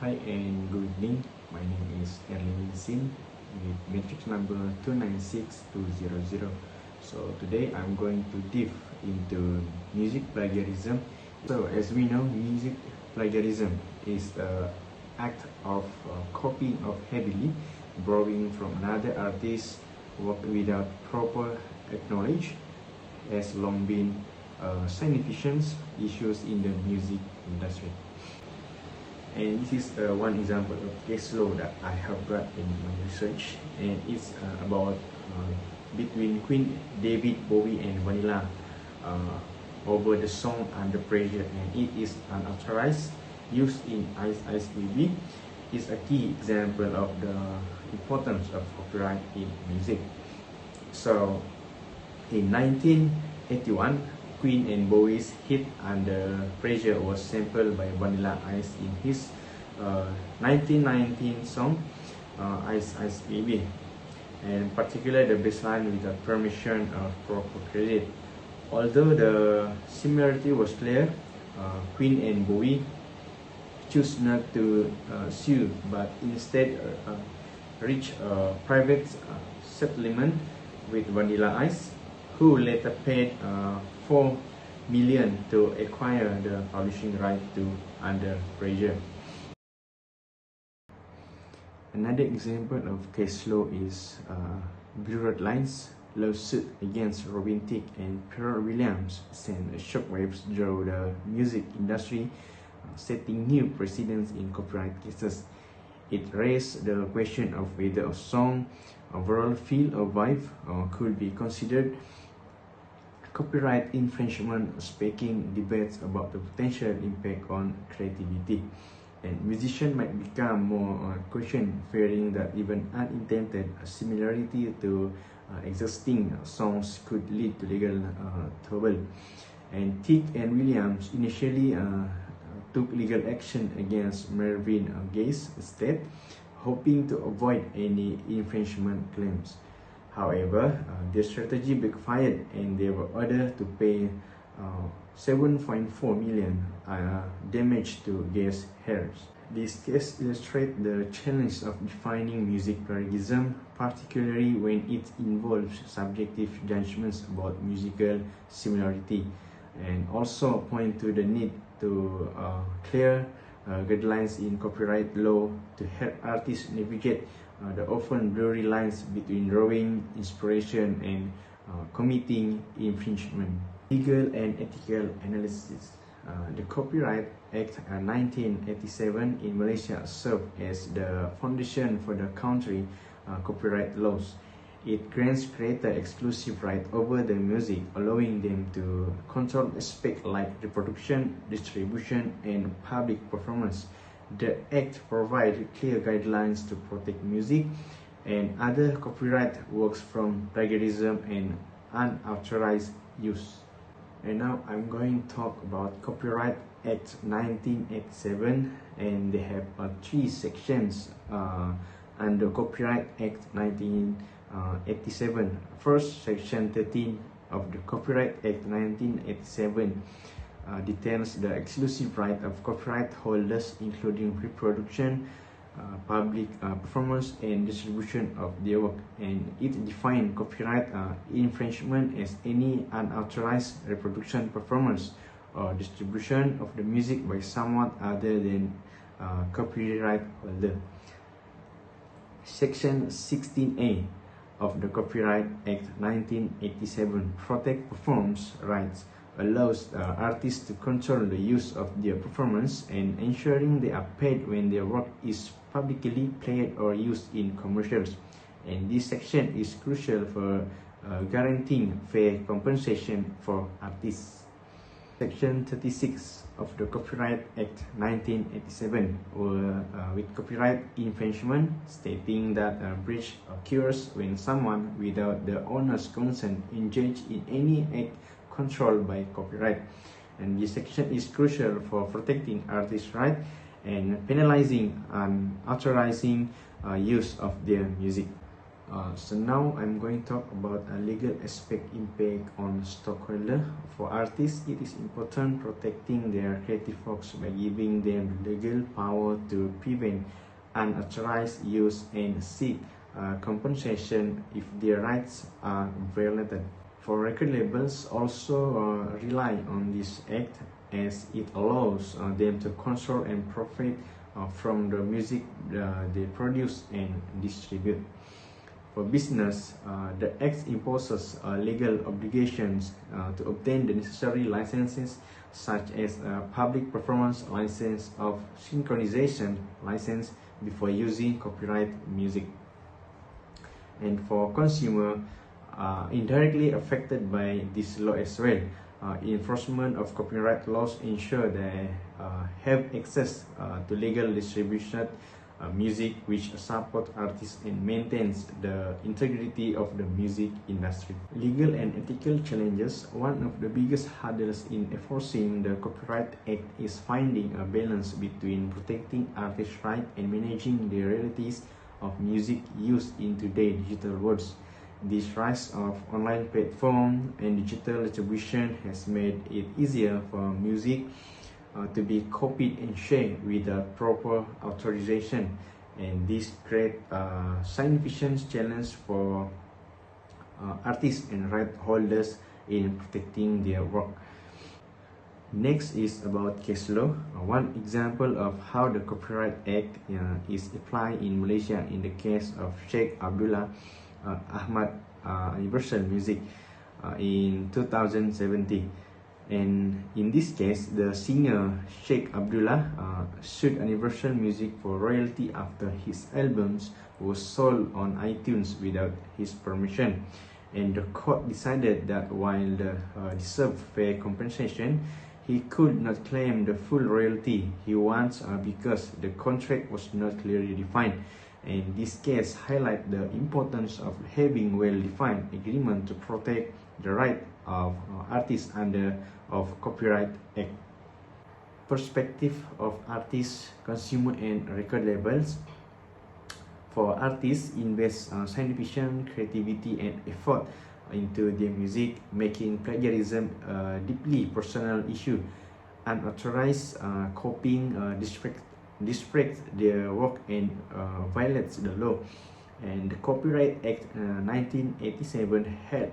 Hi and good evening. My name is Erling Sin with matrix number 296200. So today I'm going to dive into music plagiarism. So as we know, music plagiarism is the act of copying of heavily borrowing from another artist's work without proper acknowledge has long been a significant issue in the music industry. And this is one example of case law that I have got in my research, and it's about between Queen David Bowie and Vanilla over the song Under Pressure, and it is unauthorized use in Ice Ice Baby. Is a key example of the importance of copyright in music. So in 1981, Queen and Bowie's hit Under Pressure was sampled by Vanilla Ice in his 1919 song Ice Ice Baby, and particularly the bassline with the permission of proper credit. Although the similarity was clear, Queen and Bowie chose not to sue, but instead reached a private settlement with Vanilla Ice, who later paid $4 million to acquire the publishing right to Under Pressure. Another example of case law is Blurred Lines lawsuit against Robin Thicke and Pharrell Williams sent shockwaves through the music industry, setting new precedents in copyright cases. It raised the question of whether a song overall feel or vibe could be considered copyright infringement, sparking debates about the potential impact on creativity. And musicians might become more cautious, fearing that even unintended similarity to existing songs could lead to legal trouble. And Thicke and Williams initially took legal action against Marvin Gaye's estate, hoping to avoid any infringement claims. However, their strategy backfired, and they were ordered to pay $7.4 million damage to Gaye's heirs. This case illustrates the challenge of defining music plagiarism, particularly when it involves subjective judgments about musical similarity, and also point to the need to clear guidelines in copyright law to help artists navigate the often blurry lines between drawing inspiration and committing infringement. Legal and ethical analysis. The Copyright Act 1987 in Malaysia served as the foundation for the country's copyright laws. It grants creators exclusive right over the music, allowing them to control aspects like reproduction, distribution, and public performance. The Act provides clear guidelines to protect music and other copyright works from plagiarism and unauthorized use. And now I'm going to talk about Copyright Act 1987, and they have 3 sections under Copyright Act 1987. First, Section 13 of the Copyright Act 1987 details the exclusive right of copyright holders, including reproduction, public performance, and distribution of their work, and it defines copyright infringement as any unauthorized reproduction, performance, or distribution of the music by someone other than copyright holder. Section 16A of the Copyright Act 1987 protects performance rights, allows artists to control the use of their performance, and ensuring they are paid when their work is publicly played or used in commercials. And this section is crucial for guaranteeing fair compensation for artists. Section 36 of the Copyright Act 1987 with copyright infringement, stating that a breach occurs when someone, without the owner's consent, engages in any act controlled by copyright. And this section is crucial for protecting artists' rights and penalizing unauthorized use of their music. So now I'm going to talk about a legal aspect impact on stockholder. For artists, it is important protecting their creative works by giving them legal power to prevent unauthorized use and seek compensation if their rights are violated. For record labels also rely on this act as it allows them to control and profit from the music they produce and distribute. For business, the Act imposes legal obligations to obtain the necessary licenses such as a public performance license of synchronization license before using copyright music. And for consumer, indirectly affected by this law as well, enforcement of copyright laws ensure they have access to legal distribution music which support artists and maintains the integrity of the music industry. Legal and ethical challenges. One of the biggest hurdles in enforcing the Copyright Act is finding a balance between protecting artists' rights and managing the realities of music used in today's digital world. This rise of online platform and digital distribution has made it easier for music to be copied and shared with a proper authorization, and this creates a significant challenge for artists and right holders in protecting their work. Next is about case law. One example of how the Copyright Act is applied in Malaysia in the case of Sheikh Abdullah Ahmad Universal Music in 2017. And in this case, the singer Sheikh Abdullah sued Universal Music for royalty after his albums were sold on iTunes without his permission. And the court decided that while the deserved fair compensation, he could not claim the full royalty he wants because the contract was not clearly defined. And this case highlights the importance of having well-defined agreement to protect the right of artists under of Copyright Act. Perspective of artists, consumer and record labels. For artists, invest significant creativity and effort into their music, making plagiarism a deeply personal issue. Unauthorized copying disrespects their work and violates the law. And the Copyright Act 1987 had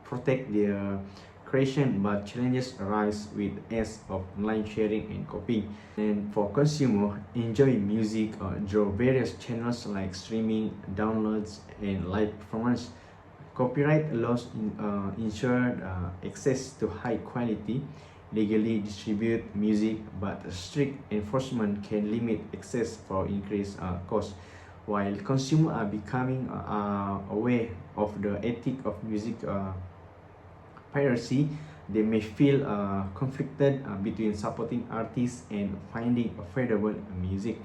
protect their creation, but challenges arise with ease of online sharing and copying. And for consumer, enjoy music through various channels like streaming, downloads, and live performance. Copyright laws ensure access to high quality, legally distribute music, but strict enforcement can limit access for increased cost. While consumers are becoming aware of the ethic of music piracy, they may feel conflicted between supporting artists and finding affordable music.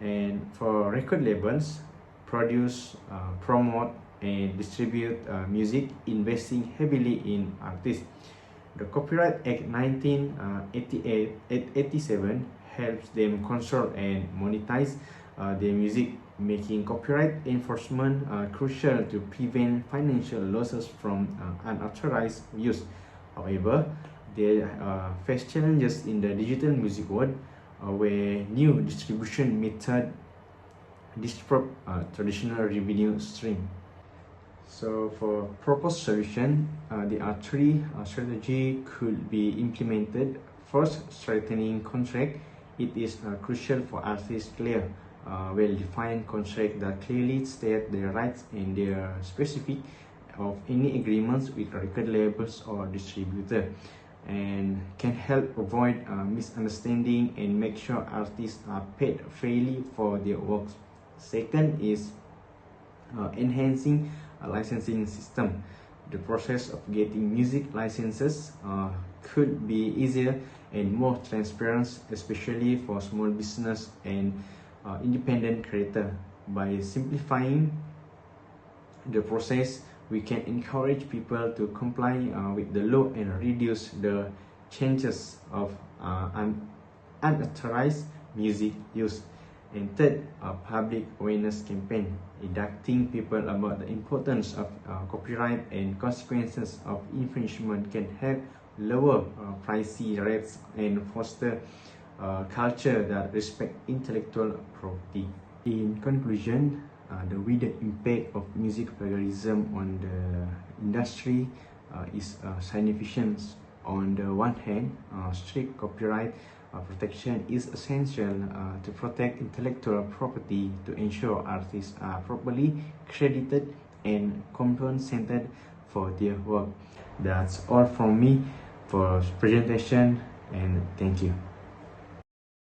And for record labels, produce, promote, and distribute music, investing heavily in artists. The Copyright Act 1987 helps them control and monetize their music, making copyright enforcement crucial to prevent financial losses from unauthorized use. However, they face challenges in the digital music world where new distribution methods disrupt traditional revenue stream. So for proposed solution, there are three strategies could be implemented. First, strengthening contract. It is crucial for artists clear well-defined contract that clearly state their rights and their specific of any agreements with record labels or distributor, and can help avoid misunderstanding and make sure artists are paid fairly for their works. Second is enhancing a licensing system. The process of getting music licenses could be easier and more transparent, especially for small business and independent creator. By simplifying the process, we can encourage people to comply with the law and reduce the chances of unauthorized music use. And third, a public awareness campaign, educating people about the importance of copyright and consequences of infringement can help lower privacy rates and foster culture that respect intellectual property. In conclusion, the wider impact of music plagiarism on the industry is significant. On the one hand, strict copyright protection is essential to protect intellectual property, to ensure artists are properly credited and compensated for their work. That's all from me for presentation, and thank you.